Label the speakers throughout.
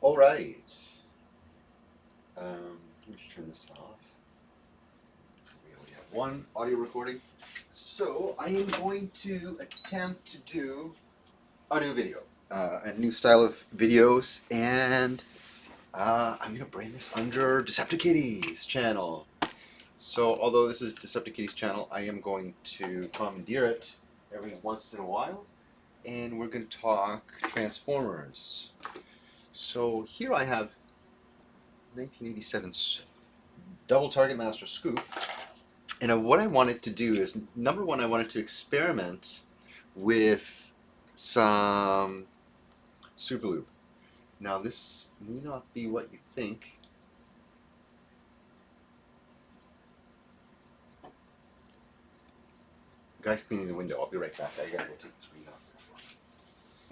Speaker 1: All right. Let me just turn this off. So we only have one audio recording. So I am going to attempt to do a new video, a new style of videos, and I'm going to brand this under Decepticitties channel. So although this is Decepticitties channel, I am going to commandeer it every once in a while, and we're going to talk Transformers. So here I have 1987 double target master scoop, and what I wanted to do is, number one, I wanted to experiment with some super lube. Now this may not be what you think. Guy's cleaning the window. I'll be right back. I gotta go take the screen off.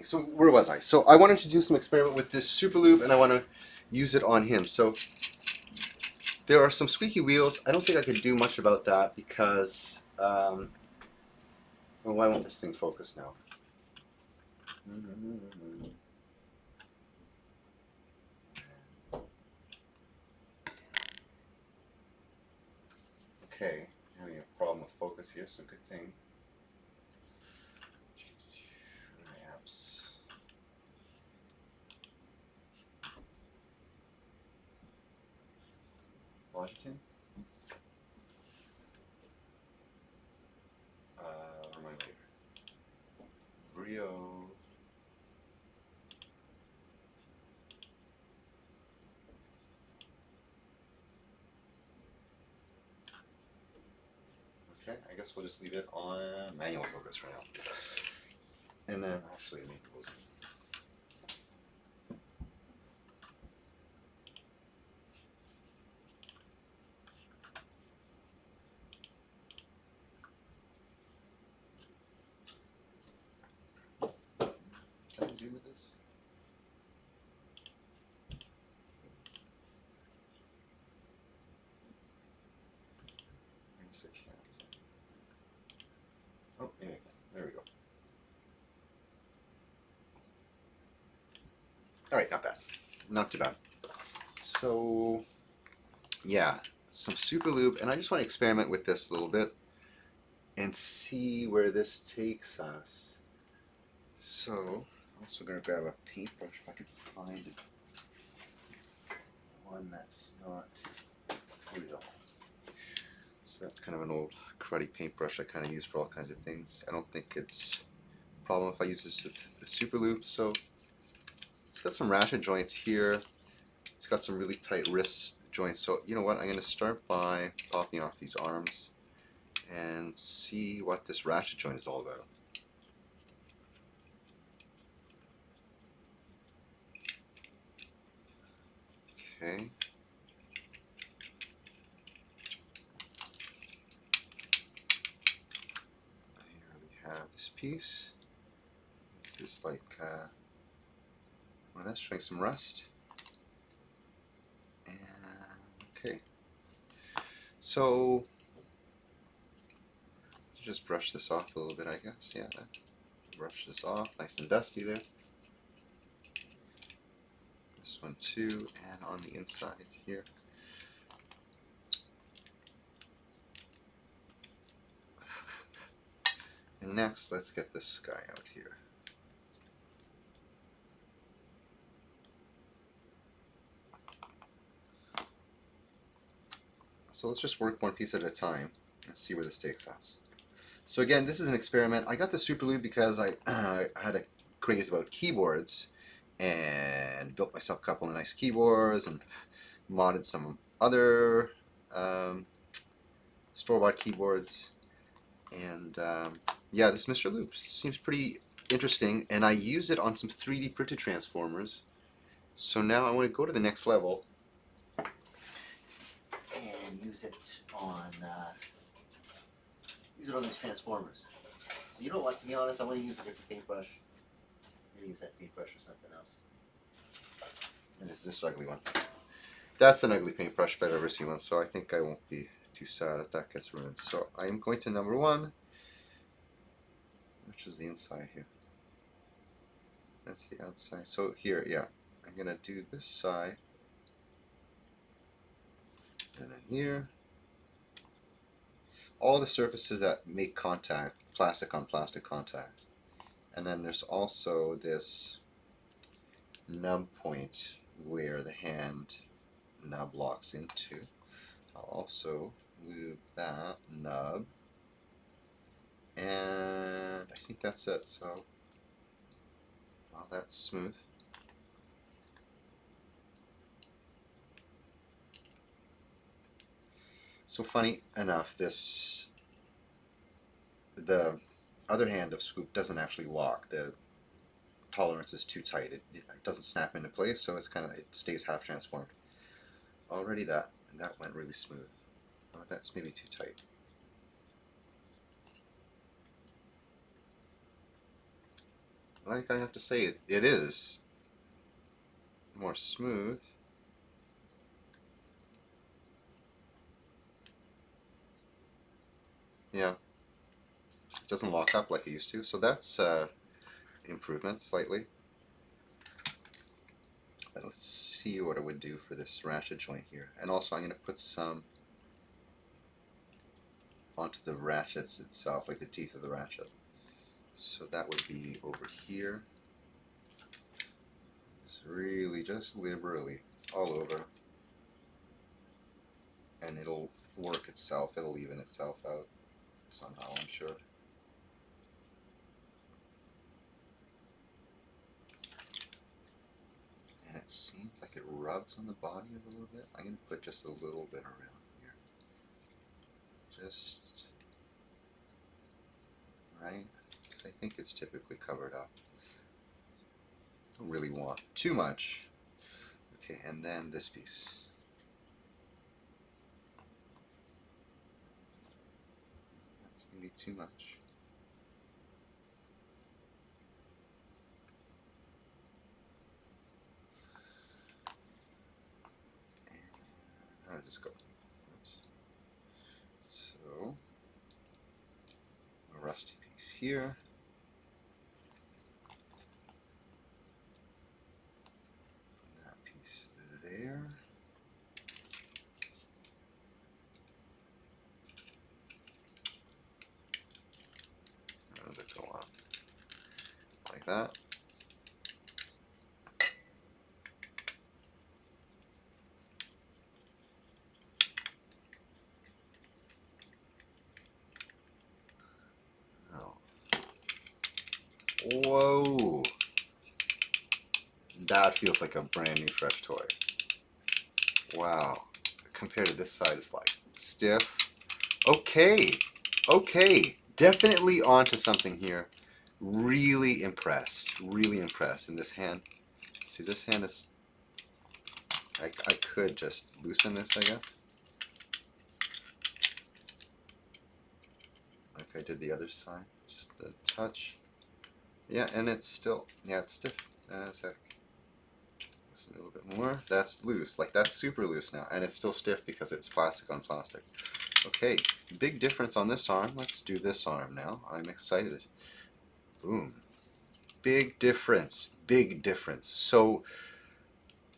Speaker 1: So where was I? So I wanted to do some experiment with this super lube, and I want to use it on him. So there are some squeaky wheels. I don't think I could do much about that because, well, why won't this thing focus now? Okay, having a problem with focus here, so good thing. Apps. Logitech. Where am I later? Brio. Okay, I guess we'll just leave it on manual focus for now. And then actually maybe we'll zoom. Can I zoom with this? Oh, maybe I can. There we go. All right, not bad. Not too bad. So, yeah, some super lube, and I just want to experiment with this a little bit and see where this takes us. So, I'm also going to grab a paintbrush if I can find it. One that's not. Here we go. So that's kind of an old cruddy paintbrush I kind of use for all kinds of things. I don't think it's a problem if I use this with the super lube. So it's got some ratchet joints here. It's got some really tight wrist joints. So you know what? I'm going to start by popping off these arms and see what this ratchet joint is all about. Okay. Here we have this piece. This like, well, that's showing some rust. And okay. So just brush this off a little bit, I guess. Yeah, brush this off, nice and dusty there. This one too, and on the inside here. And next, let's get this guy out here. So let's just work one piece at a time and see where this takes us. So again, this is an experiment. I got the super lube because I had a craze about keyboards and built myself a couple of nice keyboards and modded some other store-bought keyboards. And yeah, this Mr. Lube seems pretty interesting, and I used it on some 3D printed Transformers. So now I want to go to the next level and use it on these Transformers. You know what? To be honest, I want to use a different paintbrush. Maybe use that paintbrush or something else. And it's this ugly one. That's an ugly paintbrush if I've ever seen one. So I think I won't be too sad if that gets ruined. So I am going to number one, which is the inside here. That's the outside. So here, yeah, I'm I'm going to do this side, and then here. All the surfaces that make contact, plastic on plastic contact. And then there's also this nub point where the hand nub locks into. I'll also lube that nub. And I think that's it. So, well, that's smooth. So funny enough, the other hand of scoop doesn't actually lock. The tolerance is too tight. It doesn't snap into place, so it's it stays half transformed. Already that went really smooth. Oh, that's maybe too tight. Like I have to say, it is more smooth. Yeah, it doesn't lock up like it used to, so that's improvement slightly. But let's see what it would do for this ratchet joint here. And also I'm going to put some onto the ratchets itself, like the teeth of the ratchet. So that would be over here. Just really just liberally all over. And it'll work itself, it'll even itself out somehow, I'm sure. And it seems like it rubs on the body a little bit. I'm going to put just a little bit around here. Just right, because I think it's typically covered up. Don't really want too much. Okay, and then this piece. That's maybe too much. And how does this go? Oops. So, a rusty piece here. That piece there. How does it go on? Like that. Oh. Whoa! That feels like a brand new fresh toy. Wow. Compared to this side, it's like stiff. Okay. Okay. Definitely onto something here. Really impressed. Really impressed. And this hand, see, this hand is, I could just loosen this, I guess. Like I did the other side. Just a touch. Yeah, and it's still, yeah, it's stiff. That's a little bit more. That's loose. Like that's super loose now. And it's still stiff because it's plastic on plastic. Okay, big difference on this arm. Let's do this arm now. I'm excited. Boom. Big difference. Big difference. So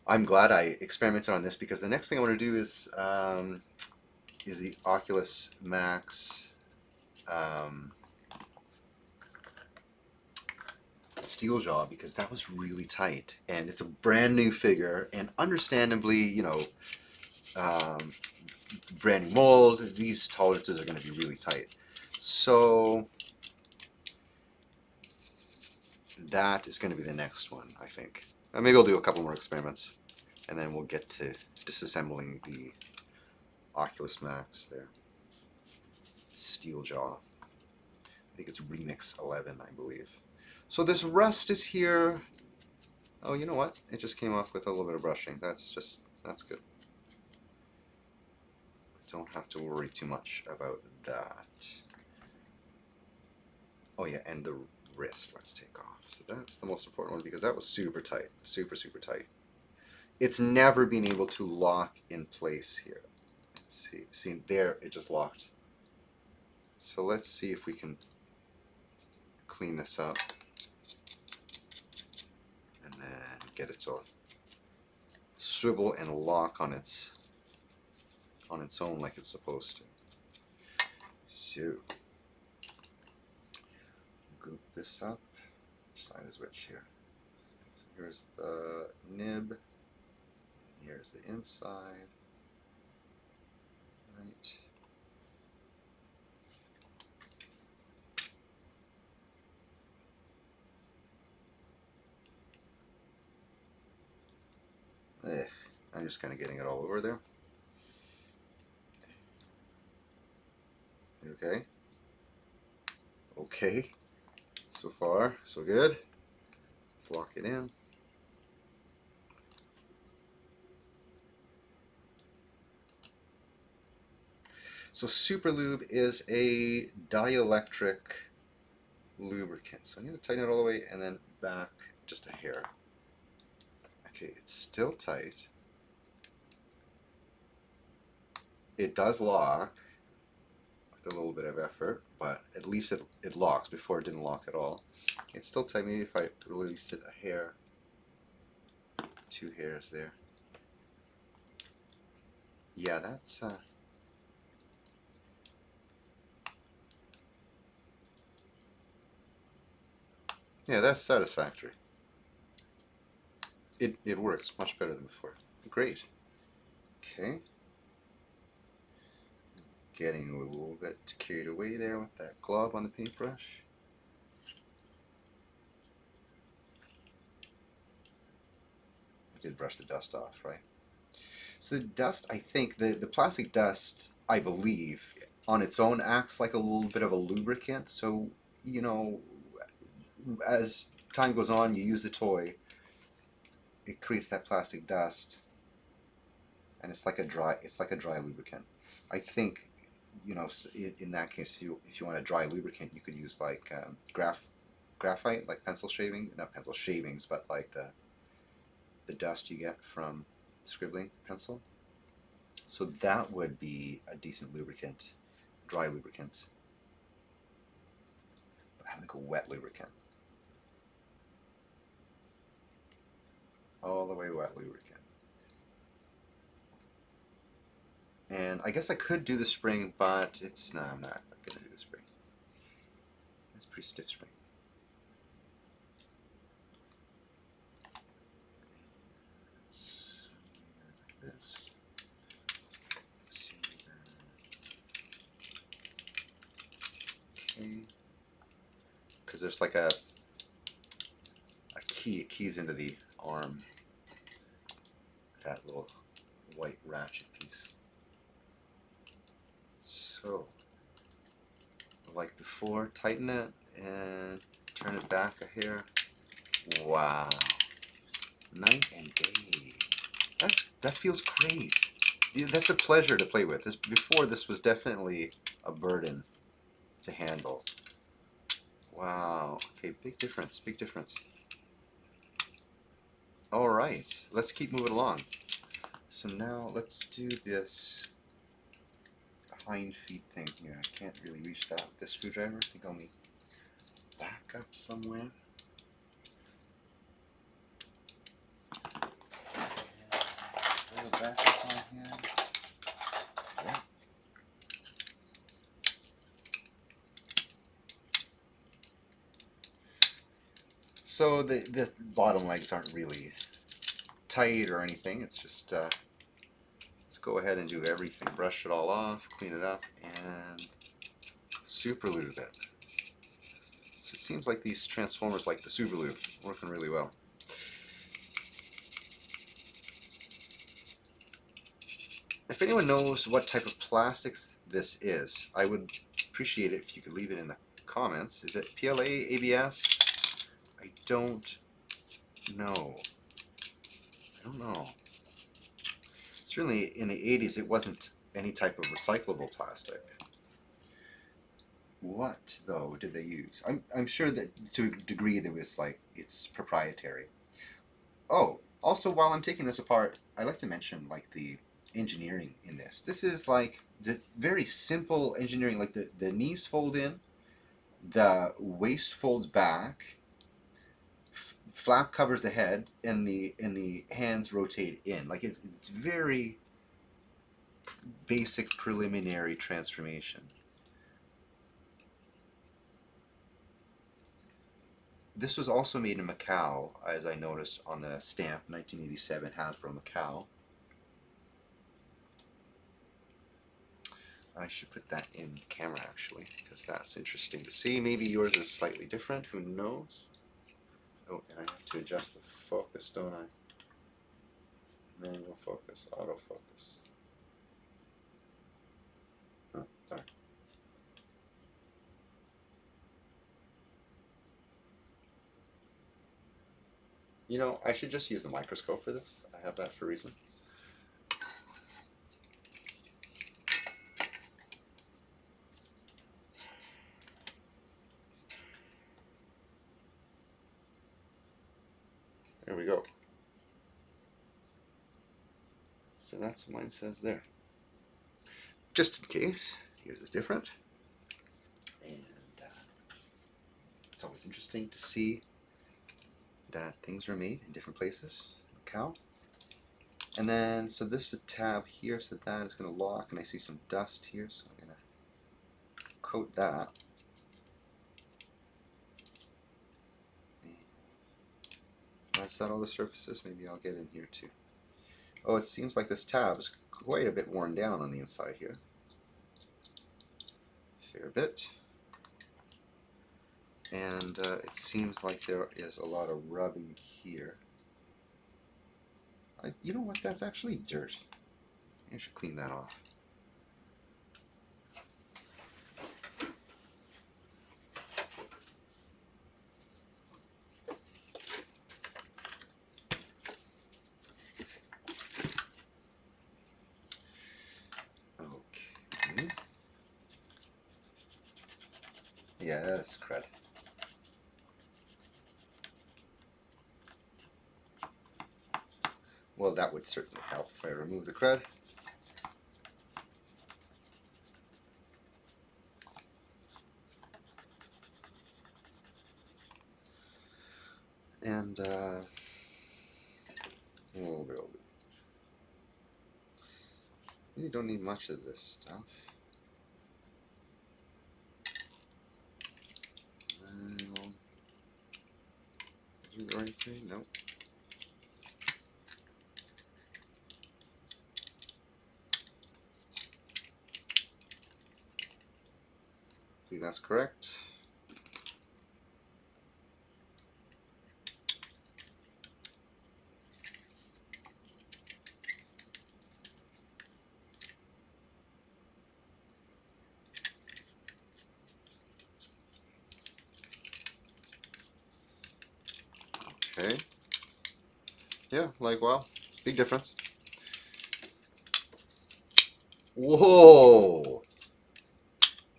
Speaker 1: I'm glad I experimented on this because the next thing I want to do is the Oculus Max steel jaw, because that was really tight and it's a brand new figure, and understandably, you know, brand new mold, these tolerances are going to be really tight. So that is going to be the next one, I think. Maybe I'll do a couple more experiments and then we'll get to disassembling the Oculus Max there. Steel jaw. I think it's Remix 11, I believe. So this rust is here. Oh, you know what? It just came off with a little bit of brushing. That's good. Don't have to worry too much about that. Oh yeah, and the wrist, let's take off. So that's the most important one because that was super tight, super, super tight. It's never been able to lock in place here. Let's see there, it just locked. So let's see if we can clean this up and then get it to swivel and lock on its own like it's supposed to. So group this up. Which side is which here? So here's the nib. Here's the inside. Right. I'm just kind of getting it all over there. Okay. Okay. So far, so good. Let's lock it in. So Super Lube is a dielectric lubricant. So I'm going to tighten it all the way and then back just a hair. Okay, it's still tight. It does lock with a little bit of effort, but at least it locks. Before it didn't lock at all. It's still tight. Maybe if I release it a hair, 2 hairs there. Yeah, that's yeah, that's satisfactory. It works much better than before. Great. Okay. Getting a little bit carried away there with that glob on the paintbrush. I did brush the dust off, right? So the dust, I think, the plastic dust, I believe, on its own acts like a little bit of a lubricant. So, you know, as time goes on, you use the toy, it creates that plastic dust, and it's like a dry lubricant. I think, you know, in that case, if you want a dry lubricant, you could use like graphite, like pencil shaving, not pencil shavings, but like the dust you get from scribbling pencil. So that would be a decent lubricant, dry lubricant. But I'm gonna go wet lubricant. All the way wet lubricant. And I guess I could do the spring, but no, I'm not gonna do the spring. It's pretty stiff spring. Like this. Okay. Because there's like a key. It keys into the arm. That little white ratchet piece. So, like before, tighten it and turn it back a hair. Wow. Night and day. That feels great. That's a pleasure to play with. Before this was definitely a burden to handle. Wow. Okay, big difference, big difference. All right, let's keep moving along. So now let's do this hind feet thing here. I can't really reach that with this screwdriver. I think I'll need back up somewhere. And back up on here. Yeah. So the bottom legs aren't really tight or anything. It's just let's go ahead and do everything. Brush it all off, clean it up, and super lube it. So it seems like these transformers, like the super lube, working really well. If anyone knows what type of plastics this is, I would appreciate it if you could leave it in the comments. Is it PLA, ABS? I don't know. Certainly in the 80s it wasn't any type of recyclable plastic. What, though, did they use? I'm sure that to a degree there was like, it's proprietary. Oh, also while I'm taking this apart, I'd like to mention like the engineering in this. This is like the very simple engineering, like the knees fold in, the waist folds back, flap covers the head, and the hands rotate in. Like it's very basic preliminary transformation. This was also made in Macau, as I noticed on the stamp, 1987 Hasbro Macau. I should put that in camera actually, because that's interesting to see. Maybe yours is slightly different, who knows? Oh, and I have to adjust the focus, don't I? Manual focus, autofocus. Oh, darn. You know, I should just use the microscope for this. I have that for a reason. There we go. So that's what mine says there. Just in case, here's a different. And it's always interesting to see that things are made in different places. Macau. And then, so there's a tab here, so that is going to lock, and I see some dust here, so I'm going to coat that. If I set all the surfaces, maybe I'll get in here too. Oh, it seems like this tab is quite a bit worn down on the inside here. Fair bit. And it seems like there is a lot of rubbing here. You know what? That's actually dirt. I should clean that off. Okay. Yeah, that's crud. Well, that would certainly help if I remove the crud. And a little bit of lube. Really don't need much of this stuff. Do the right thing? Nope. I think that's correct. Okay. Yeah, like, wow, big difference. Whoa!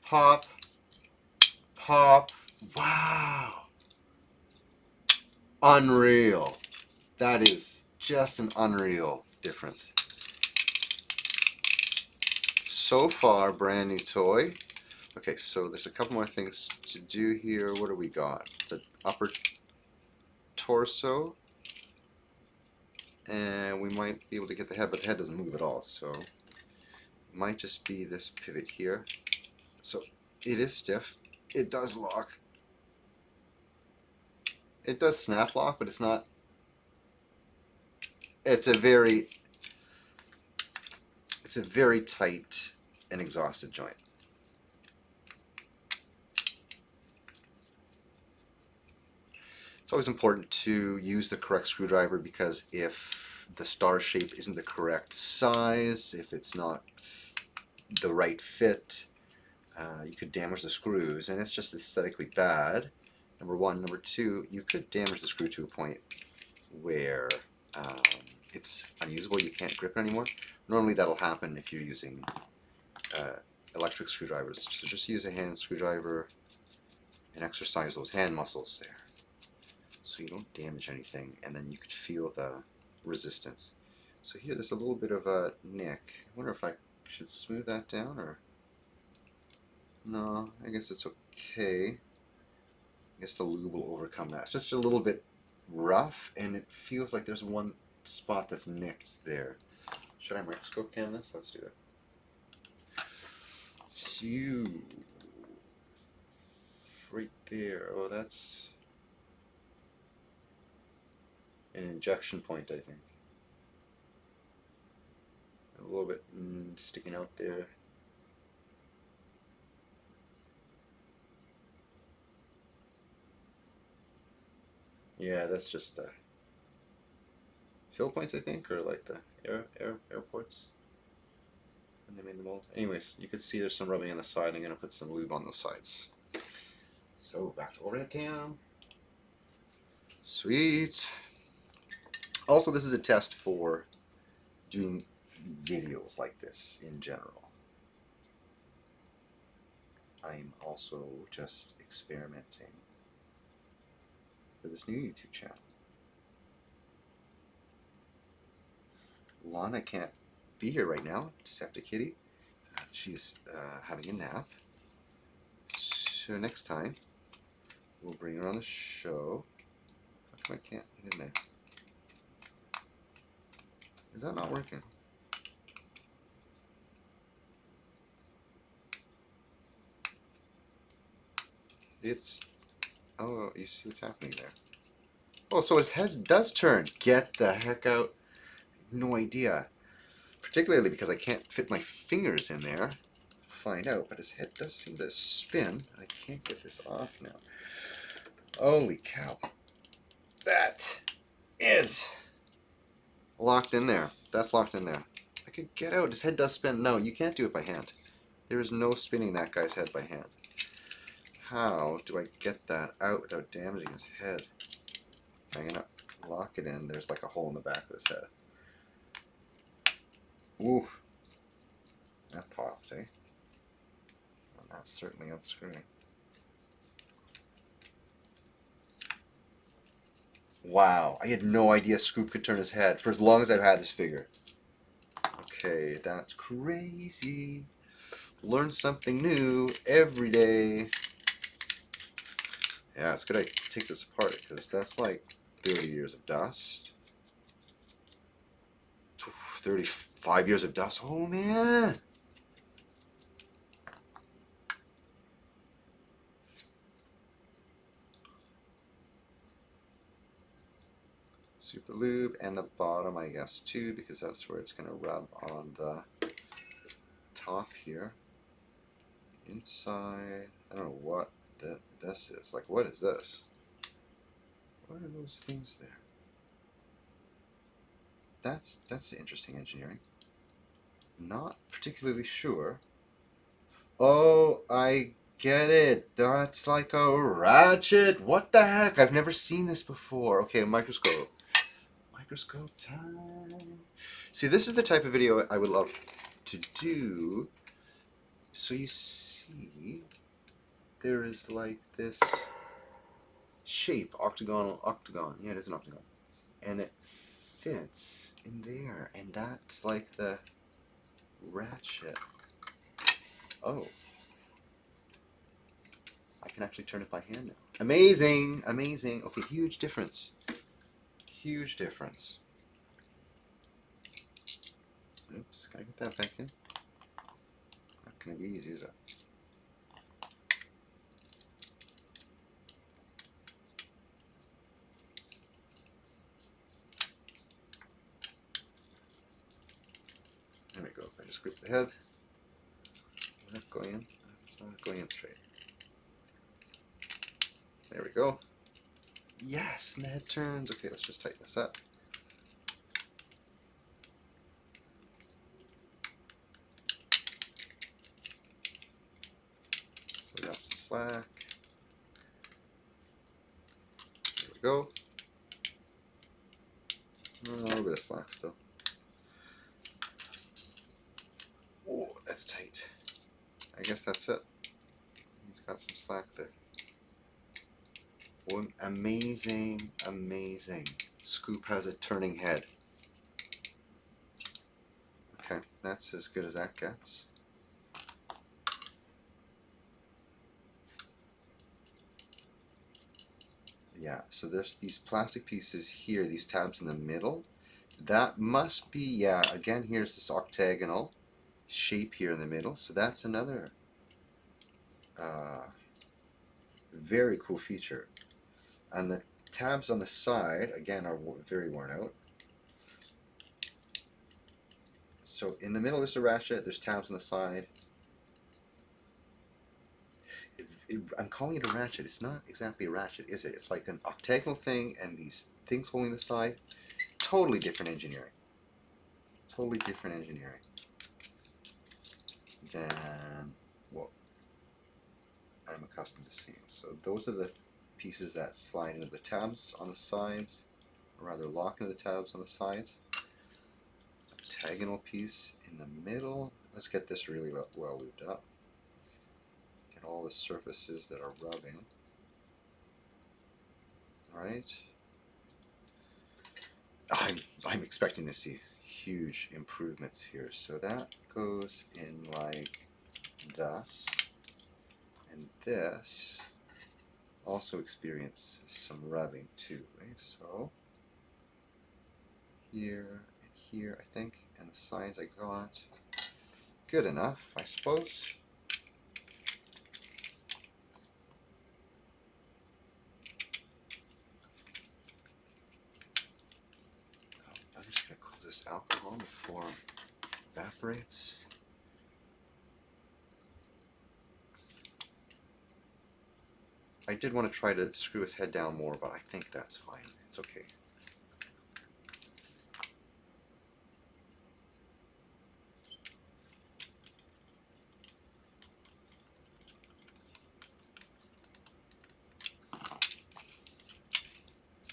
Speaker 1: Pop. Pop. Wow. Unreal. That is just an unreal difference. So far, brand new toy. Okay, so there's a couple more things to do here. What do we got? The upper torso. And we might be able to get the head, but the head doesn't move at all, so it might just be this pivot here. So it is stiff. It does lock. It does snap lock, but it's not. It's a very tight and exhausted joint. It's always important to use the correct screwdriver, because if the star shape isn't the correct size, if it's not the right fit, you could damage the screws, and it's just aesthetically bad. Number one. Number two, you could damage the screw to a point where it's unusable. You can't grip it anymore. Normally that'll happen if you're using electric screwdrivers. So just use a hand screwdriver and exercise those hand muscles there, so you don't damage anything, and then you could feel the resistance. So here there's a little bit of a nick. I wonder if I should smooth that down, or no, I guess it's okay. I guess the lube will overcome that. It's just a little bit rough, and it feels like there's one spot that's nicked there. Should I microscope cam this? Let's do it. So, right there. Oh, that's an injection point, I think. A little bit sticking out there. Yeah, that's just fill points, I think, or like the airports when they made the mold. Anyways, you could see there's some rubbing on the side. I'm gonna put some lube on those sides. So back to overhead cam. Sweet. Also, this is a test for doing videos like this in general. I'm also just experimenting for this new YouTube channel. Lana can't be here right now, Deceptive Kitty. She's having a nap. So next time, we'll bring her on the show. How come I can't get in there? Is that not working? It's... Oh, you see what's happening there. Oh, so his head does turn. Get the heck out. No idea. Particularly because I can't fit my fingers in there to find out, but his head does seem to spin. I can't get this off now. Holy cow. That is locked in there. That's locked in there. I could get out. His head does spin. No, you can't do it by hand. There is no spinning that guy's head by hand. How do I get that out without damaging his head? I'm going to lock it in. There's like a hole in the back of his head. Ooh. That popped, eh? Well, that's certainly unscrewing. Wow, I had no idea Scoop could turn his head for as long as I've had this figure. Okay, that's crazy. Learn something new every day. Yeah, it's good I take this apart because that's like 30 years of dust. 35 years of dust. Oh, man. Super lube, and the bottom, I guess, too, because that's where it's going to rub on the top here. Inside, I don't know what this is. Like, what is this? What are those things there? That's interesting engineering. Not particularly sure. Oh, I get it. That's like a ratchet. What the heck? I've never seen this before. Okay, microscope. Microscope time. See, this is the type of video I would love to do. So you see, there is like this shape, octagon. Yeah, it is an octagon. And it fits in there. And that's like the ratchet. Oh. I can actually turn it by hand now. Amazing, amazing. Okay, huge difference. Huge difference. Oops, can I get that back in? Not gonna be easy, is it? There we go. If I just grip the head, is that going in? It's not going in straight. There we go. Yes, and the head turns. Okay, let's just tighten this up. Still got some slack. There we go. A little bit of slack still. Oh, that's tight. I guess that's it. He's got some slack there. Oh, amazing, amazing. Scoop has a turning head. Okay, that's as good as that gets. Yeah, so there's these plastic pieces here, these tabs in the middle. That must be, yeah, again, here's this octagonal shape here in the middle. So that's another very cool feature. And the tabs on the side, again, are very worn out. So in the middle, there's a ratchet. There's tabs on the side. I'm calling it a ratchet. It's not exactly a ratchet, is it? It's like an octagonal thing and these things holding the side. Totally different engineering. Totally different engineering than what I'm accustomed to seeing. So those are the pieces that slide into the tabs on the sides, or rather lock into the tabs on the sides. Octagonal piece in the middle. Let's get this really well lubed up. Get all the surfaces that are rubbing. Alright. I'm expecting to see huge improvements here. So that goes in like thus. And this also experiences some rubbing too. Okay? So here and here, I think, and the sides I got. Good enough, I suppose. I'm just going to close this alcohol before it evaporates. I did want to try to screw his head down more, but I think that's fine. It's okay.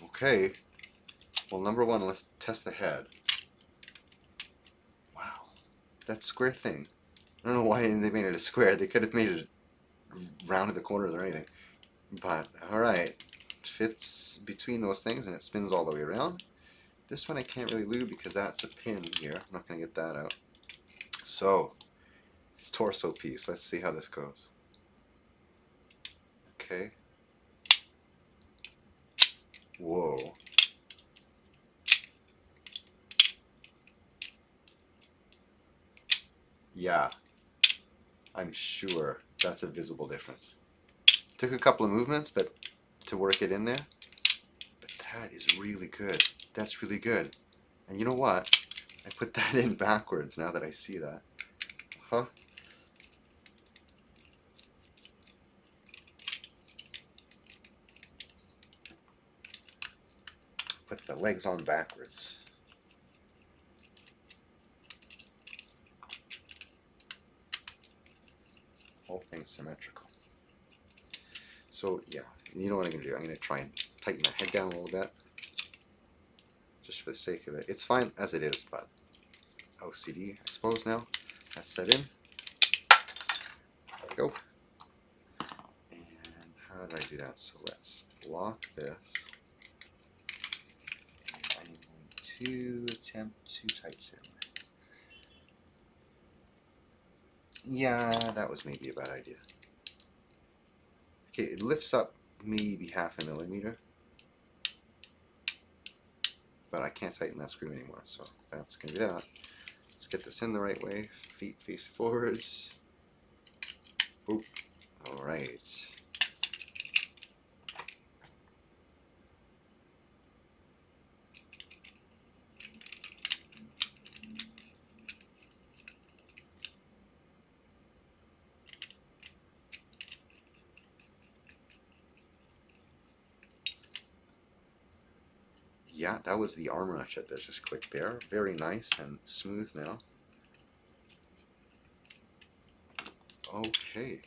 Speaker 1: Okay. Well, number one, let's test the head. Wow. That square thing. I don't know why they made it a square. They could have made it round at the corners or anything. But, alright. It fits between those things and it spins all the way around. This one I can't really lube because that's a pin here. I'm not going to get that out. So, this torso piece. Let's see how this goes. Okay. Whoa. Yeah. I'm sure that's a visible difference. Took a couple of movements but to work it in there. But that is really good. That's really good. And you know what? I put that in backwards now that I see that. Huh? Put the legs on backwards. Whole thing's symmetrical. So yeah, you know what I'm going to do? I'm going to try and tighten that head down a little bit. Just for the sake of it. It's fine as it is, but OCD, I suppose now, has set in. There we go. And how did I do that? So let's lock this. And I'm going to attempt to tighten. Yeah, that was maybe a bad idea. Okay, it lifts up maybe half a millimeter. But I can't tighten that screw anymore, so that's going to be that. Let's get this in the right way. Feet face forwards. Oop. Alright. Yeah, that was the arm ratchet that just clicked there. Very nice and smooth now. Okay.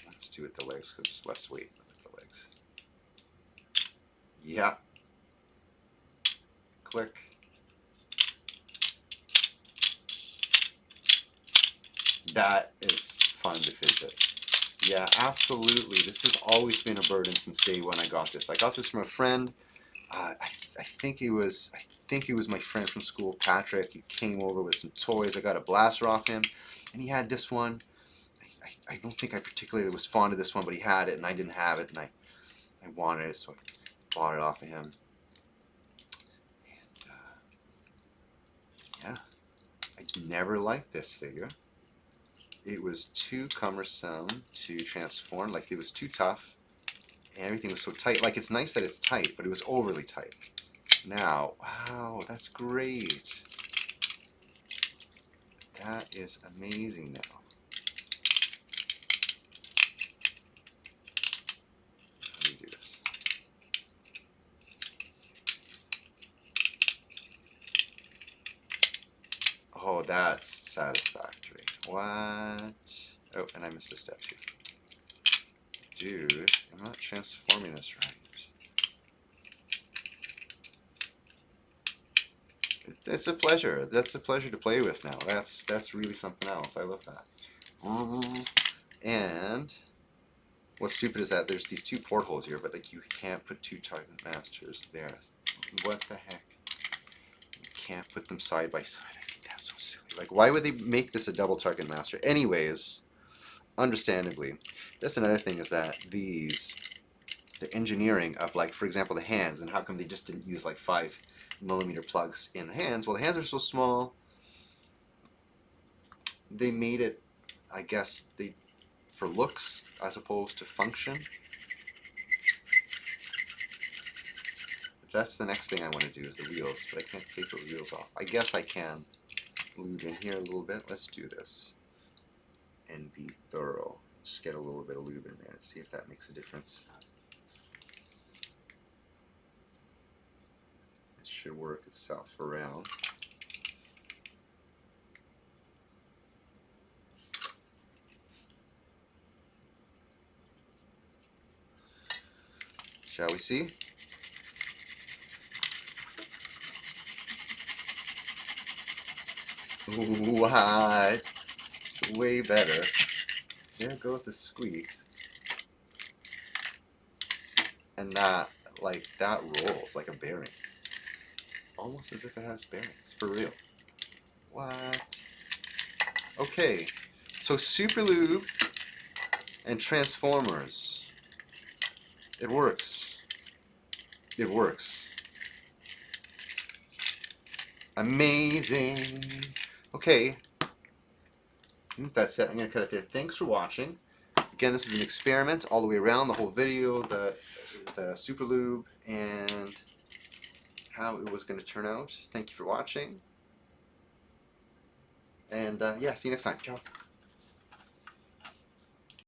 Speaker 1: Let's do it with the legs because there's less weight with the legs. Yeah. Click. That is fun to fidget. Yeah, absolutely. This has always been a burden since day one I got this. I got this from a friend. I think he was my friend from school, Patrick. He came over with some toys. I got a blaster off him, and he had this one. I don't think I particularly was fond of this one, but he had it and I didn't have it, and I wanted it, so I bought it off of him. And yeah, I never liked this figure. It was too cumbersome to transform. Like, it was too tough, and everything was so tight. Like, it's nice that it's tight, but it was overly tight. Now, wow, that's great. That is amazing now. Let me do this. Oh, that's satisfactory. What? Oh, and I missed a step too. Dude, I'm not transforming this right. It's a pleasure. That's a pleasure to play with now. That's really something else. I love that. And what's stupid is that there's these two portholes here, but like you can't put two target masters there. What the heck? You can't put them side by side. I think that's so silly. Like, why would they make this a double target master? Anyways, understandably, that's another thing, is that the engineering of, like, for example, the hands, and how come they just didn't use like 5mm plugs in the hands? Well, the hands are so small. They made it, I guess, for looks as opposed to function. That's the next thing I want to do, is the wheels, but I can't take the wheels off. I guess I can lube in here a little bit. Let's do this and be thorough. Just get a little bit of lube in there and see if that makes a difference. It should work itself around. Shall we see? What? Way better. There goes the squeaks. And that rolls like a bearing. Almost as if it has bearings, for real. What? Okay, so Super Lube and Transformers. It works. It works. Amazing. Okay, that's it. I'm going to cut it there. Thanks for watching. Again, this is an experiment all the way around the whole video, the Super Lube and how it was going to turn out. Thank you for watching. And yeah, see you next time. Ciao.